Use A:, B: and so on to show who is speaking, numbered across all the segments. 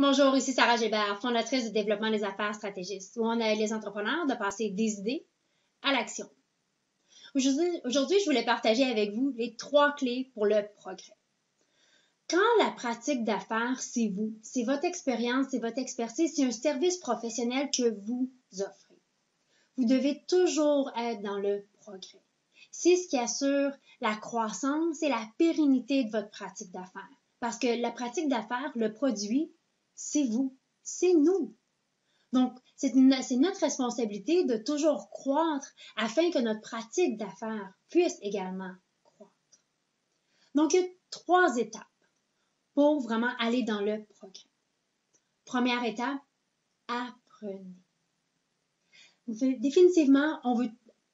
A: Bonjour, ici Sarah Gébert, fondatrice de Développement des affaires stratégistes, où on aide les entrepreneurs de passer des idées à l'action. Aujourd'hui, je voulais partager avec vous les 3 clés pour le progrès. Quand la pratique d'affaires, c'est vous, c'est votre expérience, c'est votre expertise, c'est un service professionnel que vous offrez. Vous devez toujours être dans le progrès. C'est ce qui assure la croissance et la pérennité de votre pratique d'affaires. Parce que la pratique d'affaires, le produit, c'est vous, c'est nous. Donc, c'est notre responsabilité de toujours croître afin que notre pratique d'affaires puisse également croître. Donc, il y a 3 étapes pour vraiment aller dans le progrès. Première étape, apprenez. Définitivement, on veut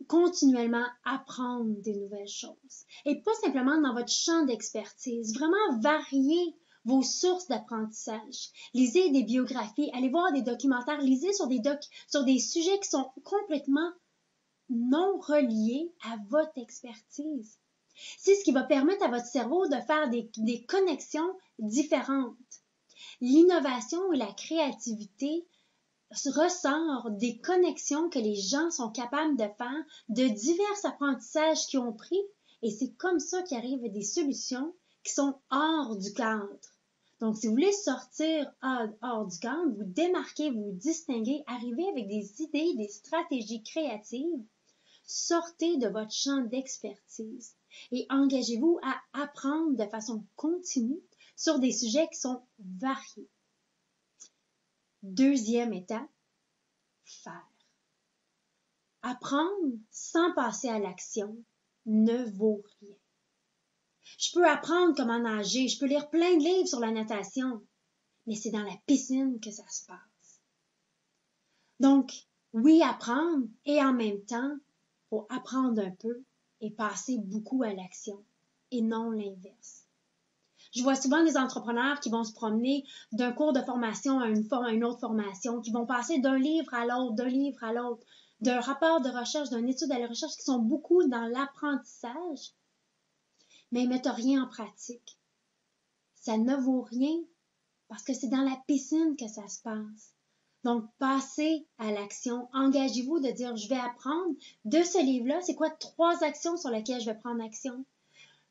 A: continuellement apprendre des nouvelles choses. Et pas simplement dans votre champ d'expertise. Vraiment varier vos sources d'apprentissage. Lisez des biographies, allez voir des documentaires, lisez sur des sujets qui sont complètement non reliés à votre expertise. C'est ce qui va permettre à votre cerveau de faire des connexions différentes. L'innovation et la créativité ressort des connexions que les gens sont capables de faire de divers apprentissages qu'ils ont pris et c'est comme ça qu'arrivent des solutions qui sont hors du cadre. Donc, si vous voulez sortir hors du cadre, vous démarquer, vous distinguer, arriver avec des idées, des stratégies créatives, sortez de votre champ d'expertise et engagez-vous à apprendre de façon continue sur des sujets qui sont variés. Deuxième étape, faire. Apprendre sans passer à l'action ne vaut rien. Je peux apprendre comment nager, je peux lire plein de livres sur la natation, mais c'est dans la piscine que ça se passe. Donc, oui, apprendre et en même temps, faut apprendre un peu et passer beaucoup à l'action et non l'inverse. Je vois souvent des entrepreneurs qui vont se promener d'un cours de formation à une autre formation, qui vont passer d'un livre à l'autre, d'un rapport de recherche, d'une étude à la recherche, qui sont beaucoup dans l'apprentissage, mais ils ne mettent rien en pratique. Ça ne vaut rien parce que c'est dans la piscine que ça se passe. Donc, passez à l'action. Engagez-vous de dire, je vais apprendre de ce livre-là. C'est quoi 3 actions sur lesquelles je vais prendre action?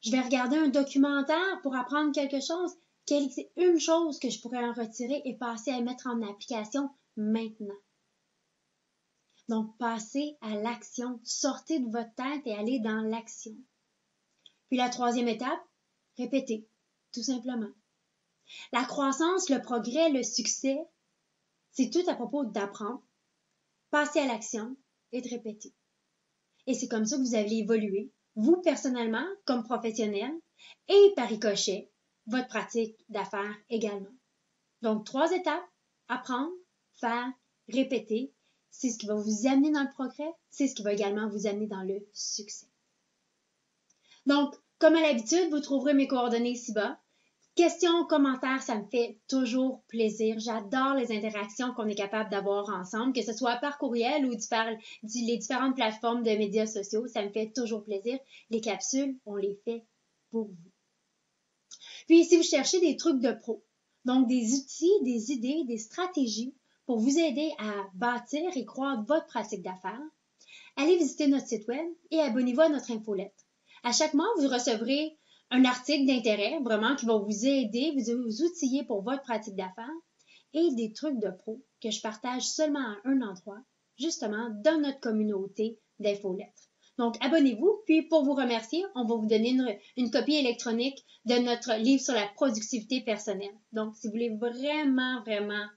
A: Je vais regarder un documentaire pour apprendre quelque chose. C'est une chose que je pourrais en retirer et passer à mettre en application maintenant. Donc, passez à l'action. Sortez de votre tête et allez dans l'action. Puis la 3e étape, répétez, tout simplement. La croissance, le progrès, le succès, c'est tout à propos d'apprendre, passer à l'action et de répéter. Et c'est comme ça que vous allez évoluer, vous personnellement, comme professionnel, et par ricochet, votre pratique d'affaires également. Donc, 3 étapes, apprendre, faire, répéter, c'est ce qui va vous amener dans le progrès, c'est ce qui va également vous amener dans le succès. Donc, comme à l'habitude, vous trouverez mes coordonnées ici-bas. Questions, commentaires, ça me fait toujours plaisir. J'adore les interactions qu'on est capable d'avoir ensemble, que ce soit par courriel ou les différentes plateformes de médias sociaux. Ça me fait toujours plaisir. Les capsules, on les fait pour vous. Puis, si vous cherchez des trucs de pro, donc des outils, des idées, des stratégies pour vous aider à bâtir et croître votre pratique d'affaires, allez visiter notre site web et abonnez-vous à notre infolettre. À chaque mois, vous recevrez un article d'intérêt, vraiment, qui va vous aider, vous outiller pour votre pratique d'affaires et des trucs de pro que je partage seulement à un endroit, justement, dans notre communauté d'infolettres. Donc, abonnez-vous, puis pour vous remercier, on va vous donner une copie électronique de notre livre sur la productivité personnelle. Donc, si vous voulez vraiment, vraiment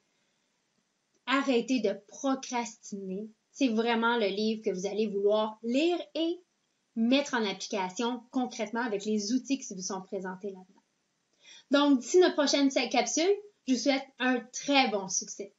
A: arrêter de procrastiner, c'est vraiment le livre que vous allez vouloir lire et mettre en application concrètement avec les outils qui vous sont présentés là-dedans. Donc, d'ici notre prochaine capsule, je vous souhaite un très bon succès.